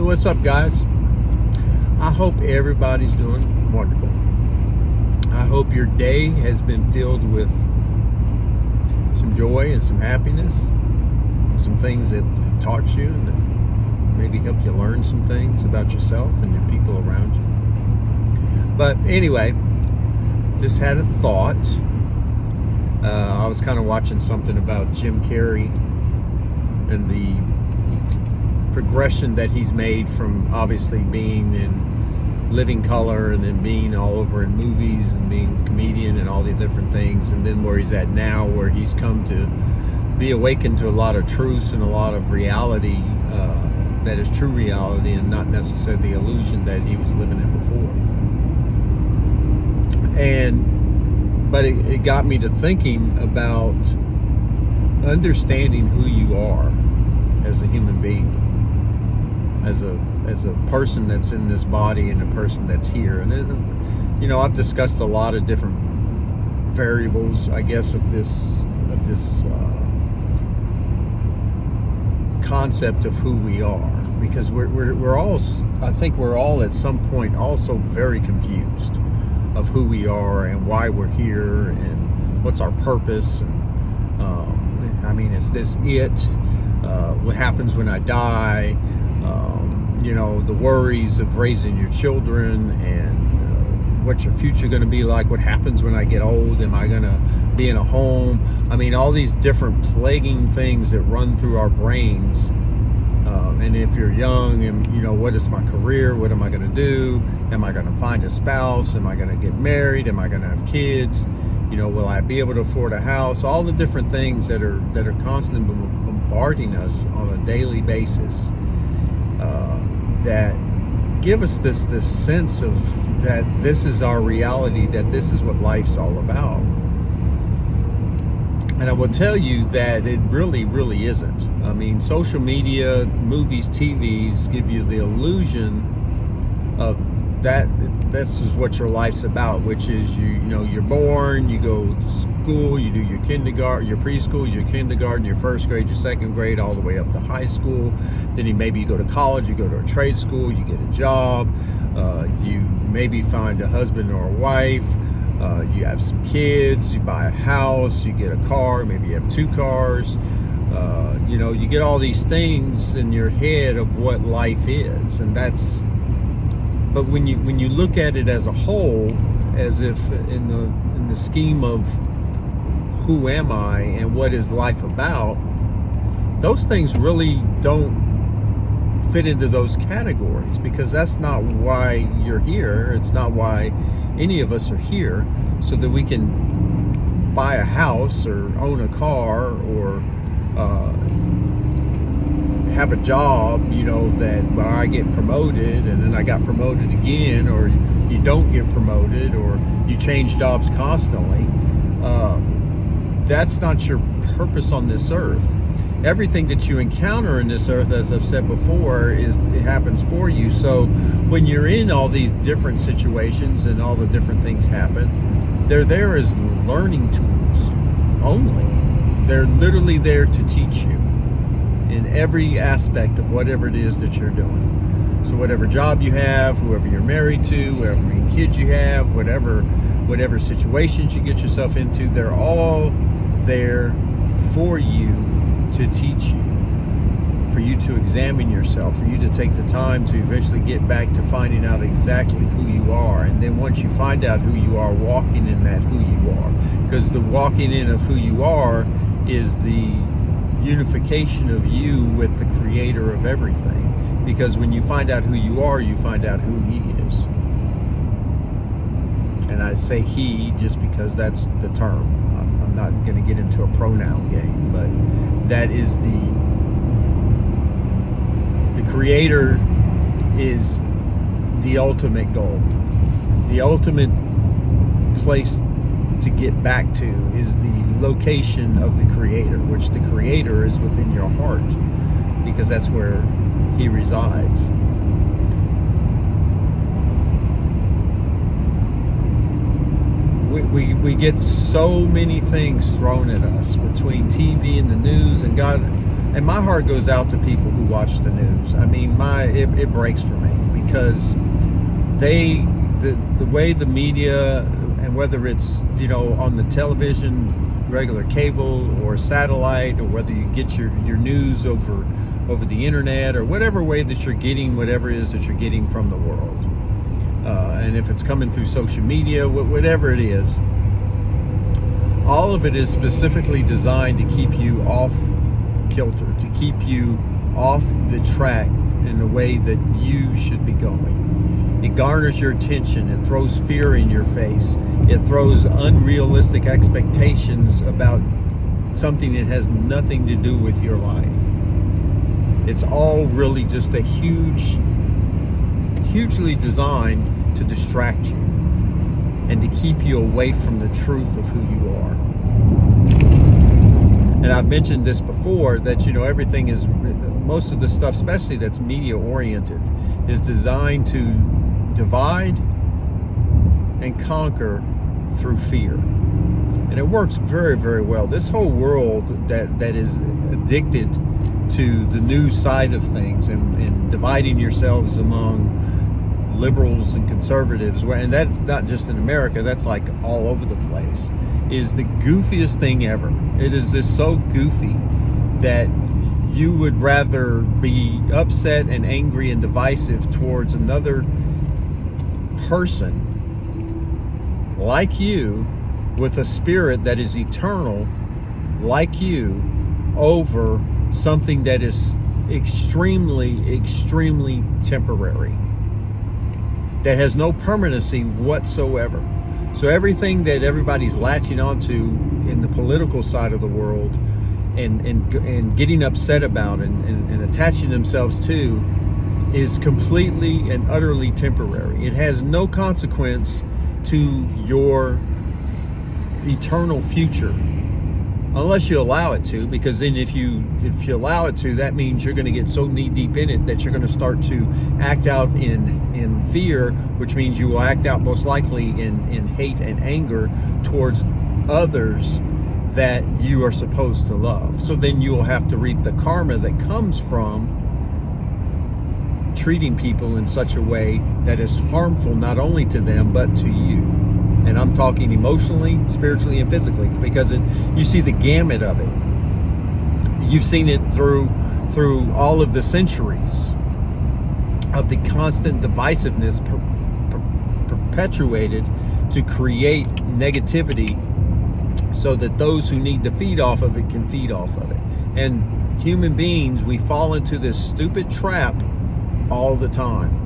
what's up, guys? I hope everybody's doing wonderful. I hope your day has been filled with some joy and some happiness, some things that taught you and that maybe helped you learn some things about yourself and your people around you. But anyway, just had a thought. I was kind of watching something about Jim Carrey and the progression that he's made from obviously being in Living Color and then being all over in movies and being a comedian and all the different things, and then where he's at now, where he's come to be awakened to a lot of truths and a lot of reality that is true reality and not necessarily the illusion that he was living in before. But it got me to thinking about understanding who you are as a human being, as a person that's in this body and a person that's here. And I've discussed a lot of different variables, I guess, of this concept of who we are, because we're all, I think we're all at some point also very confused of who we are and why we're here and what's our purpose. And is this it? What happens when I die? The worries of raising your children and what's your future going to be like? What happens when I get old? Am I going to be in a home? All these different plaguing things that run through our brains. And if you're young, and what is my career? What am I going to do? Am I going to find a spouse? Am I going to get married? Am I going to have kids? Will I be able to afford a house? All the different things that are constantly bombarding us on a daily basis, that give us this sense of that this is our reality, that this is what life's all about. And I will tell you that it really, really isn't. Social media, movies, TVs give you the illusion of that this is what your life's about, which is you're born, you go to school, you do your kindergarten, your preschool, your kindergarten, your first grade, your second grade, all the way up to high school. Then maybe you go to college, you go to a trade school, you get a job, you maybe find a husband or a wife, you have some kids, you buy a house, you get a car, maybe you have 2 cars. You get all these things in your head of what life is, and that's. But when you look at it as a whole, as if in the scheme of who am I and what is life about, those things really don't fit into those categories, because that's not why you're here. It's not why any of us are here, so that we can buy a house or own a car or have a job, that where I get promoted and then I got promoted again, or you don't get promoted, or you change jobs constantly. That's not your purpose on this earth. Everything that you encounter in this earth, as I've said before, it happens for you. So when you're in all these different situations and all the different things happen, they're there as learning tools only. They're literally there to teach you in every aspect of whatever it is that you're doing. So whatever job you have, whoever you're married to, whatever many kids you have, whatever situations you get yourself into, they're all there for you to teach you, for you to examine yourself, for you to take the time to eventually get back to finding out exactly who you are. And then once you find out who you are, walking in that who you are. Because the walking in of who you are is the unification of you with the creator of everything. Because when you find out who you are, you find out who he is. And I say he just because that's the term. I'm not going to get into a pronoun game, but that is the creator is the ultimate goal. The ultimate place to get back to is the location of the creator, which the creator is within your heart, because that's where he resides. We get so many things thrown at us between TV and the news, and God, and my heart goes out to people who watch the news. it breaks for me, because the way the media, and whether it's, you know, on the television, regular cable or satellite, or whether you get your news over the internet, or whatever way that you're getting whatever it is that you're getting from the world, and if it's coming through social media, whatever it is, all of it is specifically designed to keep you off kilter, to keep you off the track in the way that you should be going. It garners your attention. It throws fear in your face. It throws unrealistic expectations about something that has nothing to do with your life. It's all really just a hugely designed to distract you and to keep you away from the truth of who you are. And I've mentioned this before, that, you know, everything is, most of the stuff, especially that's media oriented, is designed to divide and conquer through fear. And it works very, very well. This whole world that is addicted to the news side of things, and dividing yourselves among liberals and conservatives, and that not just in America, that's like all over the place, is the goofiest thing ever. It is just so goofy that you would rather be upset and angry and divisive towards another person like you, with a spirit that is eternal like you, over something that is extremely temporary, that has no permanency whatsoever. So everything that everybody's latching onto in the political side of the world, and getting upset about, and attaching themselves to, is completely and utterly temporary. It has no consequence to your eternal future, unless you allow it to, because then if you allow it to, that means you're going to get so knee deep in it that you're going to start to act out in fear, which means you will act out most likely in hate and anger towards others that you are supposed to love. So then you will have to reap the karma that comes from treating people in such a way that is harmful not only to them but to you. And I'm talking emotionally, spiritually, and physically, because you see the gamut of it. You've seen it through all of the centuries of the constant divisiveness perpetuated to create negativity, so that those who need to feed off of it can feed off of it. And human beings, we fall into this stupid trap all the time.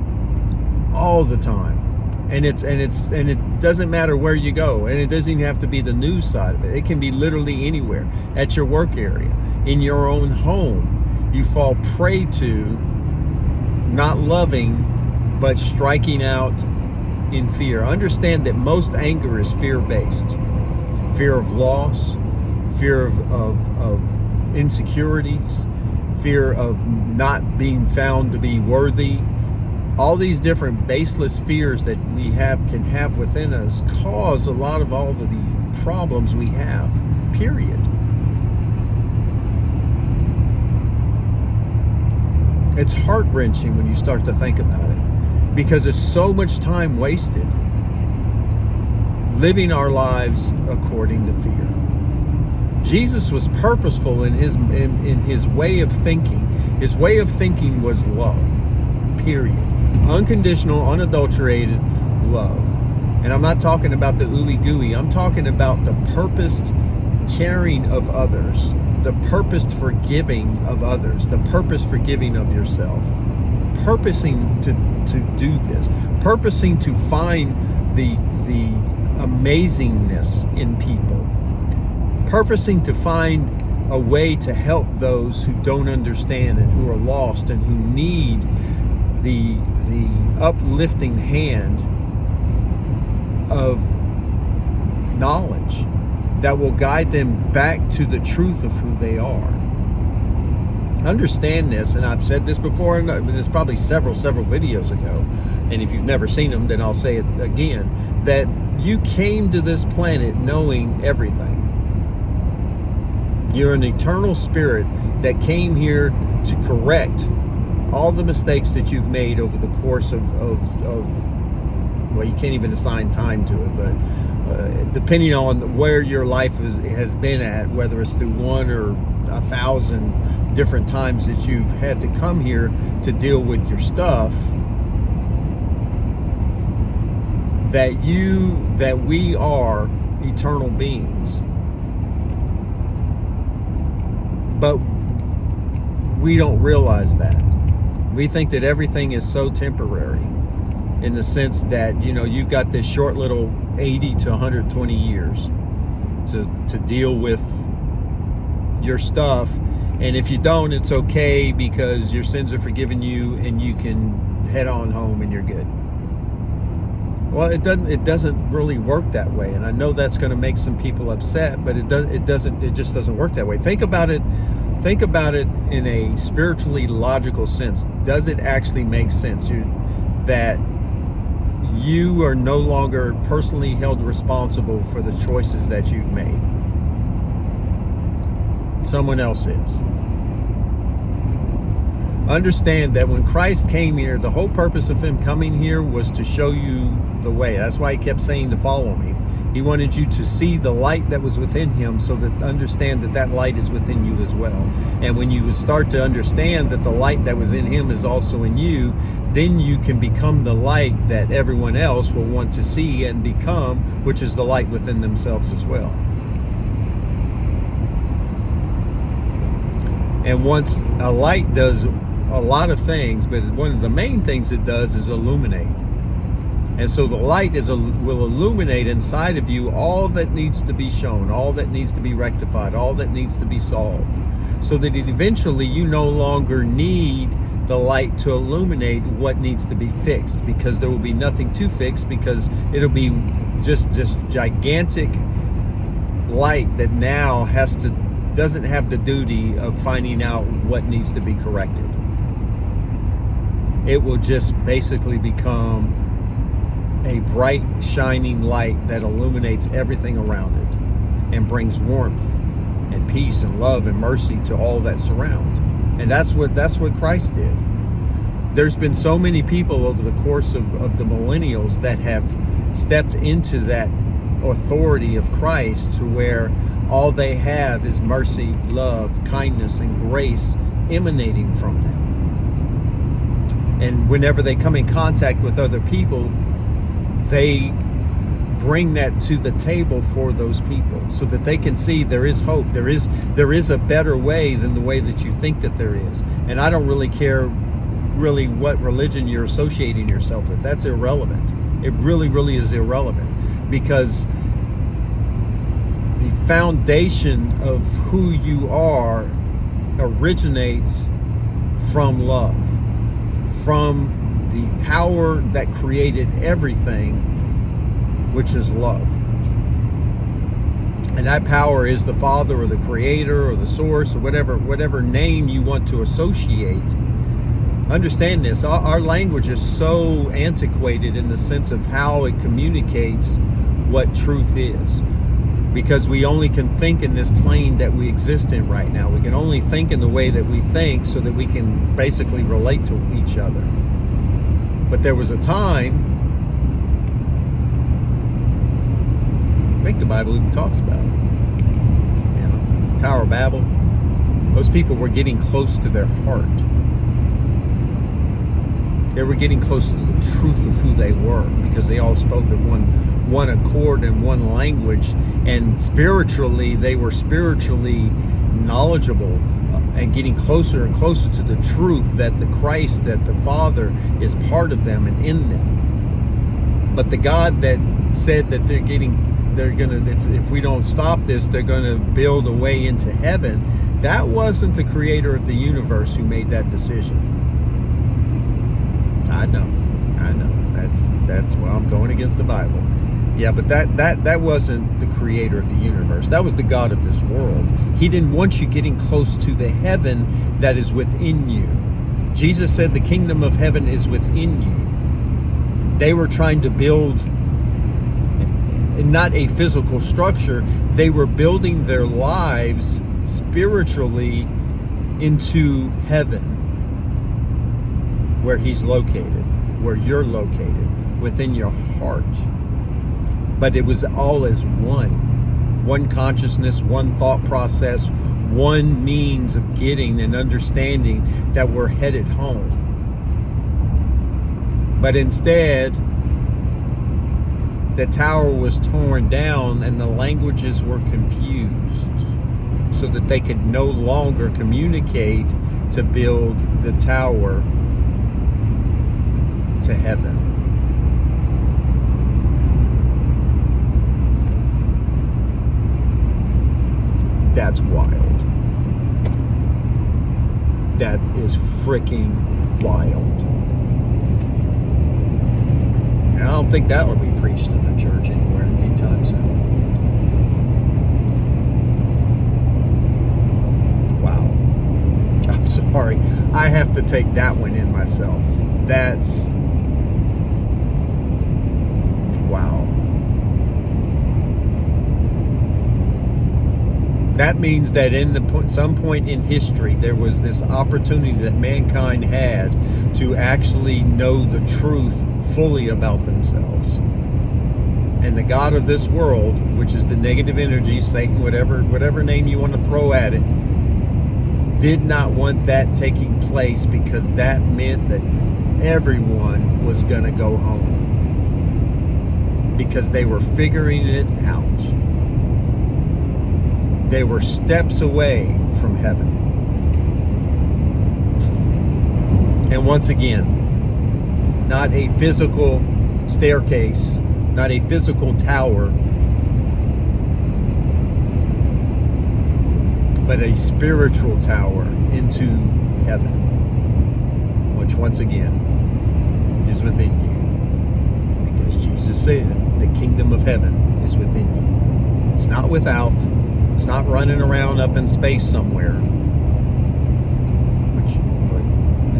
And it doesn't matter where you go, and it doesn't even have to be the news side of it. It can be literally anywhere, at your work area, in your own home. You fall prey to not loving, but striking out in fear. Understand that most anger is fear-based. Fear of loss, fear of insecurities, fear of not being found to be worthy. All these different baseless fears that we can have within us cause a lot of all of the problems we have, period. It's heart-wrenching when you start to think about it, because it's so much time wasted living our lives according to fear. Jesus was purposeful in his way of thinking. His way of thinking was love, period. Unconditional, unadulterated love. And I'm not talking about the ooey gooey. I'm talking about the purposed caring of others, the purposed forgiving of others, the purpose forgiving of yourself. Purposing to do this, purposing to find the amazingness in people, purposing to find a way to help those who don't understand and who are lost and who need the uplifting hand of knowledge that will guide them back to the truth of who they are. Understand this, and I've said this before, and there's probably several videos ago, and if you've never seen them, then I'll say it again, that you came to this planet knowing everything. You're an eternal spirit that came here to correct all the mistakes that you've made over the course of well, you can't even assign time to it, but depending on where your life has been at, whether it's through 1 or 1,000 different times that you've had to come here to deal with your stuff, that we are eternal beings. But we don't realize that. We think that everything is so temporary, in the sense that, you've got this short little 80 to 120 years to deal with your stuff. And if you don't, it's okay, because your sins are forgiven you and you can head on home and you're good. Well, it doesn't really work that way. And I know that's going to make some people upset, but it just doesn't work that way. Think about it in a spiritually logical sense. Does it actually make sense that you are no longer personally held responsible for the choices that you've made? Someone else is. Understand that when Christ came here, the whole purpose of him coming here was to show you the way. That's why he kept saying to follow me. He wanted you to see the light that was within him, so that understand that light is within you as well. And when you would start to understand that the light that was in him is also in you, then you can become the light that everyone else will want to see and become, which is the light within themselves as well. And once a light does a lot of things, but one of the main things it does is illuminate. And so the light will illuminate inside of you all that needs to be shown, all that needs to be rectified, all that needs to be solved, so that eventually you no longer need the light to illuminate what needs to be fixed, because there will be nothing to fix, because it'll be just this gigantic light that now doesn't have the duty of finding out what needs to be corrected. It will just basically become a bright, shining light that illuminates everything around it and brings warmth and peace and love and mercy to all that surround. And that's what Christ did. There's been so many people over the course of the millennials that have stepped into that authority of Christ, to where all they have is mercy, love, kindness, and grace emanating from them. And whenever they come in contact with other people, they bring that to the table for those people, so that they can see there is hope. There is a better way than the way that you think that there is. And I don't really care what religion you're associating yourself with. That's irrelevant. It really, really is irrelevant, because the foundation of who you are originates from love, from the power that created everything, which is love. And that power is the Father, or the Creator, or the Source, or whatever name you want to associate. Understand this, our language is so antiquated in the sense of how it communicates what truth is, because we only can think in this plane that we exist in right now. We can only think in the way that we think, so that we can basically relate to each other. But there was a time, I think the Bible even talks about it, Tower of Babel. Those people were getting close to their heart. They were getting close to the truth of who they were, because they all spoke of one accord and one language, and spiritually they were spiritually knowledgeable, and getting closer and closer to the truth that the Christ, that the Father is part of them and in them. But the God that said that if we don't stop this, they're gonna build a way into heaven, that wasn't the creator of the universe who made that decision. I know. That's why I'm going against the Bible. Yeah, but that wasn't the creator of the universe. That was the God of this world. He didn't want you getting close to the heaven that is within you. Jesus said the kingdom of heaven is within you. They were trying to build not a physical structure. They were building their lives spiritually into heaven. where he's located, where you're located, within your heart. But it was all as one consciousness, one thought process, one means of getting and understanding that we're headed home. But instead, the tower was torn down and the languages were confused so that they could no longer communicate to build the tower to heaven. That's wild. That is freaking wild. And I don't think that will be preached in a church anywhere anytime soon. Wow. I'm sorry. I have to take that one in myself. That's... wow. That means that in some point in history, there was this opportunity that mankind had to actually know the truth fully about themselves. And the God of this world, which is the negative energy, Satan, whatever name you want to throw at it, did not want that taking place, because that meant that everyone was going to go home. Because they were figuring it out. They were steps away from heaven. And once again, not a physical staircase, not a physical tower, but a spiritual tower into heaven, which once again is within you. Because Jesus said, the kingdom of heaven is within you. It's not without. It's not running around up in space somewhere, which,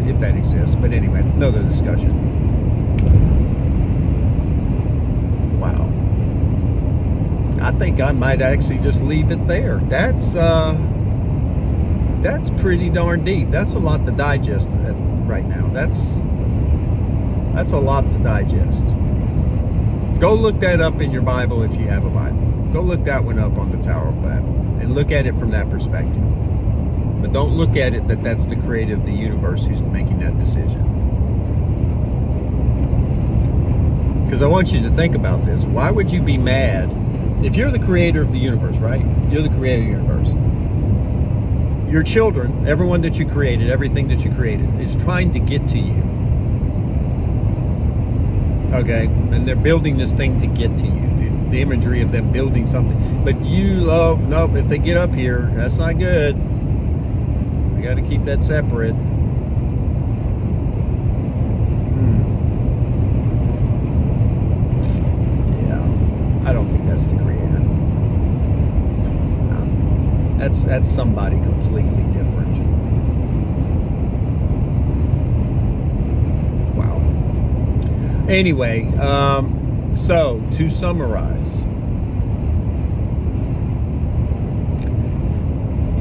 if that exists. But anyway, another discussion. Wow. I think I might actually just leave it there. That's pretty darn deep. That's a lot to digest right now. That's a lot to digest. Go look that up in your Bible if you have a Bible. Go look that one up on the Tower of Babel and look at it from that perspective. But don't look at it that that's the creator of the universe who's making that decision. Because I want you to think about this. Why would you be mad if you're the creator of the universe, right? You're the creator of the universe. Your children, everyone that you created, everything that you created, is trying to get to you. Okay? And they're building this thing to get to you. The imagery of them building something. But you love, nope, if they get up here, that's not good. We got to keep that separate. Yeah, I don't think that's the creator. No. That's somebody completely different. Wow. Anyway, so, to summarize,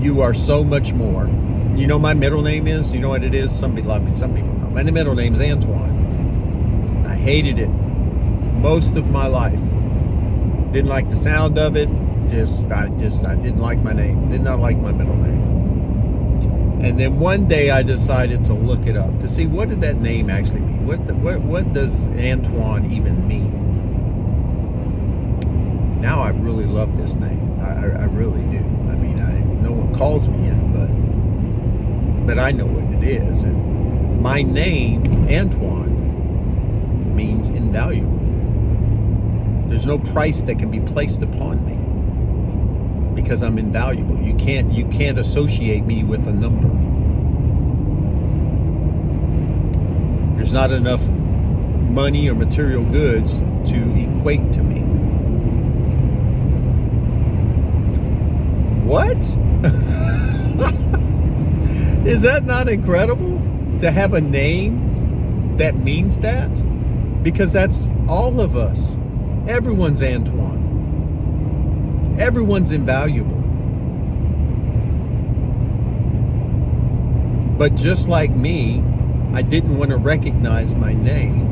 you are so much more. You know my middle name is? You know what it is? Some people know. My middle name is Antoine. I hated it most of my life. Didn't like the sound of it. I didn't like my name. Did not like my middle name. And then one day I decided to look it up to see what did that name actually mean. What does Antoine even mean? Now I really love this name. I really do. I mean, no one calls me it, but I know what it is. And my name, Antoine, means invaluable. There's no price that can be placed upon me because I'm invaluable. You can't associate me with a number. There's not enough money or material goods to equate to me. What? Is that not incredible? To have a name that means that? Because that's all of us. Everyone's Antoine. Everyone's invaluable. But just like me, I didn't want to recognize my name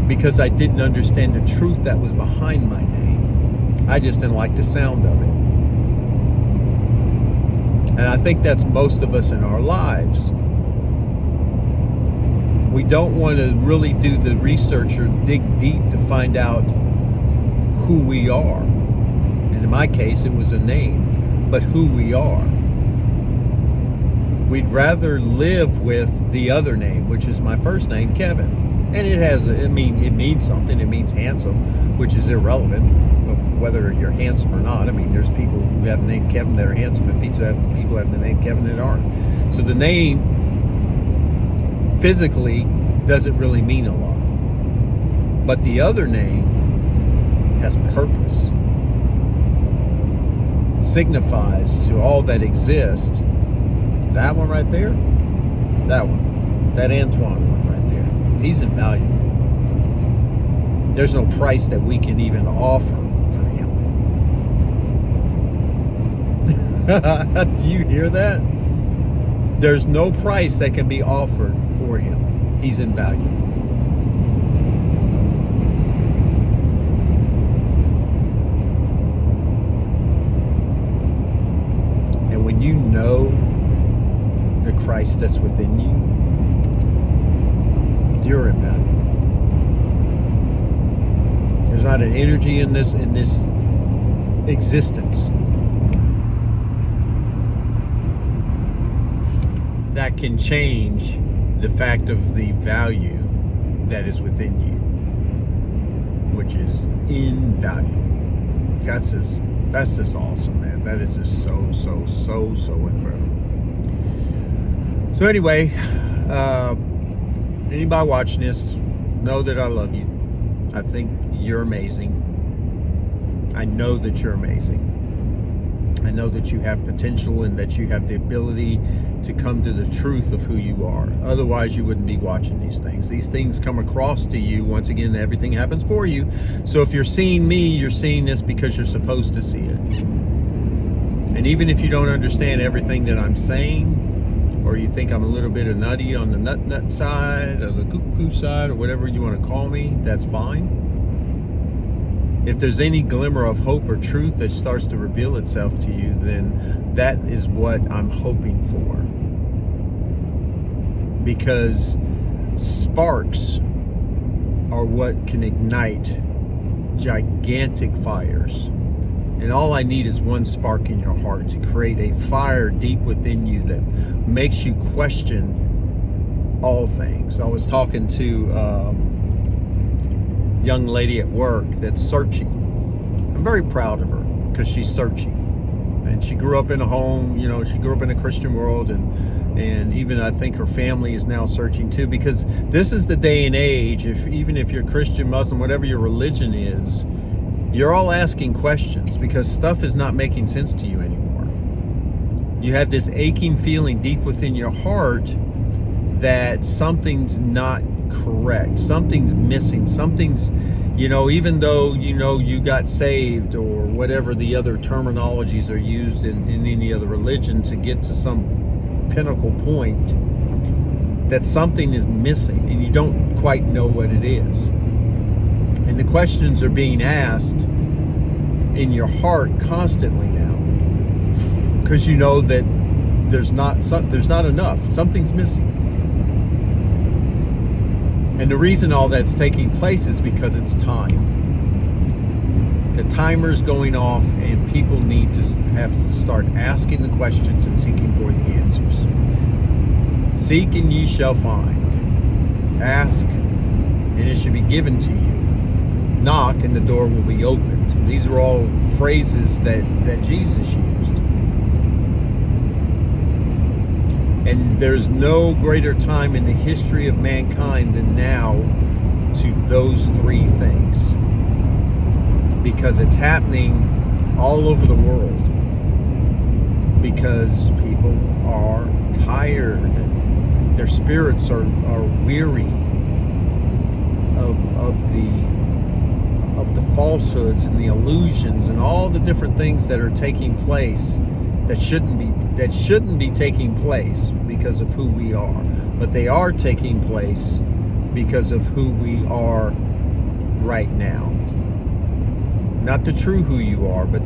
because I didn't understand the truth that was behind my name. I just didn't like the sound of it. And I think that's most of us in our lives. We don't want to really do the research or dig deep to find out who we are. And in my case, it was a name, but who we are. We'd rather live with the other name, which is my first name, Kevin. And it means something. It means handsome, which is irrelevant of whether you're handsome or not. I mean, there's people who have the name Kevin that are handsome, and people have the name Kevin that aren't. So the name physically doesn't really mean a lot. But the other name has purpose, signifies to all that exists. That one right there, that one, that Antoine one right there, he's invaluable. There's no price that we can even offer for him. Do you hear that? There's no price that can be offered for him. He's invaluable. And when you know the Christ that's within you, you're invaluable. There's not an energy in this existence that can change the fact of the value that is within you, which is invaluable. That's just awesome, man. That is just so incredible. So anyway, anybody watching this, know that I love you. I think you're amazing. I know that you're amazing. I know that you have potential and that you have the ability to come to the truth of who you are. Otherwise, you wouldn't be watching these things. These things come across to you. Once again, everything happens for you. So if you're seeing me, you're seeing this because you're supposed to see it. And even if you don't understand everything that I'm saying, or you think I'm a little bit of nutty on the nut side, or the cuckoo side, or whatever you want to call me, that's fine. If there's any glimmer of hope or truth that starts to reveal itself to you, then that is what I'm hoping for. Because sparks are what can ignite gigantic fires. And all I need is one spark in your heart to create a fire deep within you that makes you question all things. I was talking to a young lady at work that's searching. I'm very proud of her because she's searching. And she grew up in a home, she grew up in a Christian world, and even I think her family is now searching too, because this is the day and age, even if you're Christian, Muslim, whatever your religion is, you're all asking questions because stuff is not making sense to you anymore. You have this aching feeling deep within your heart that something's not correct, something's missing, something's, even though you got saved, or whatever the other terminologies are used in any other religion to get to some pinnacle point, that something is missing and you don't quite know what it is. And the questions are being asked in your heart constantly now, because you know that there's not enough. Something's missing. And the reason all that's taking place is because it's time. The timer's going off, and people need to have to start asking the questions and seeking for the answers. Seek and ye shall find. Ask and it should be given to you. Knock and the door will be opened. These are all phrases that Jesus used. And there's no greater time in the history of mankind than now to those three things. Because it's happening all over the world. Because people are tired. Their spirits are weary of the falsehoods and the illusions and all the different things that are taking place that shouldn't be taking place because of who we are. but they are taking place because of who we are right now. Not the true who you are, but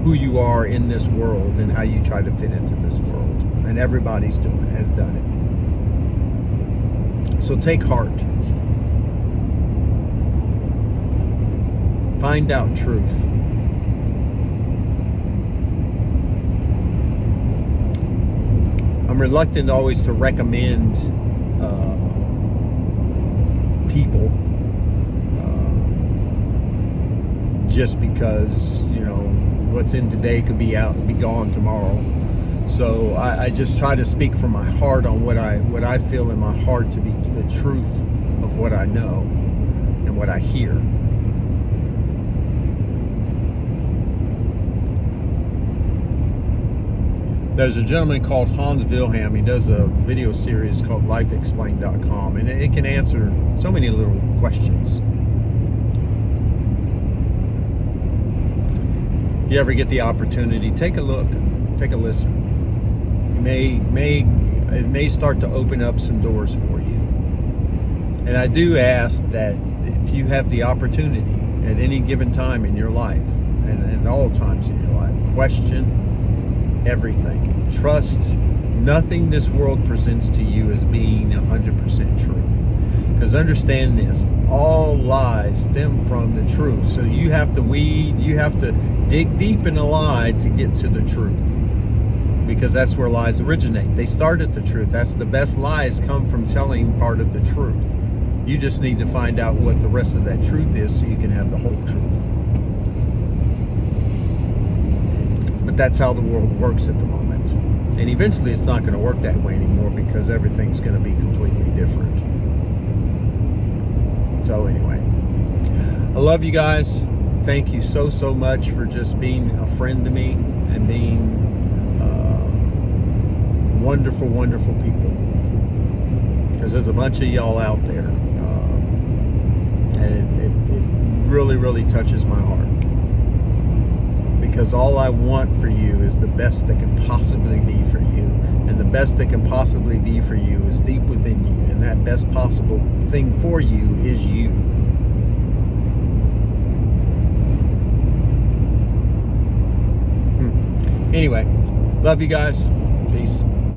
who you are in this world and how you try to fit into this world. And everybody's has done it. So take heart. Find out truth. I'm reluctant always to recommend people just because, you know, what's in today could be out and be gone tomorrow. So I just try to speak from my heart on what I feel in my heart to be the truth of what I know and what I hear. There's a gentleman called Hans Wilhelm. He does a video series called lifeexplained.com, and it can answer so many little questions. If you ever get the opportunity, take a look, take a listen. It may start to open up some doors for you. And I do ask that if you have the opportunity at any given time in your life, and at all times in your life, question everything. Trust nothing this world presents to you as being 100% true. Because understand this, all lies stem from the truth. So you have to dig deep in a lie to get to the truth. Because that's where lies originate. They start at the truth. That's the best lies come from telling part of the truth. You just need to find out what the rest of that truth is so you can have the whole truth. But that's how the world works at the moment. And eventually it's not going to work that way anymore because everything's going to be completely different. So anyway, I love you guys. Thank you so much for just being a friend to me and being wonderful, wonderful people. Because there's a bunch of y'all out there. And it really, really touches my heart. Because all I want for you is the best that can possibly be for you. And the best that can possibly be for you is deep within you. And that best possible thing for you is you. Anyway, love you guys. Peace.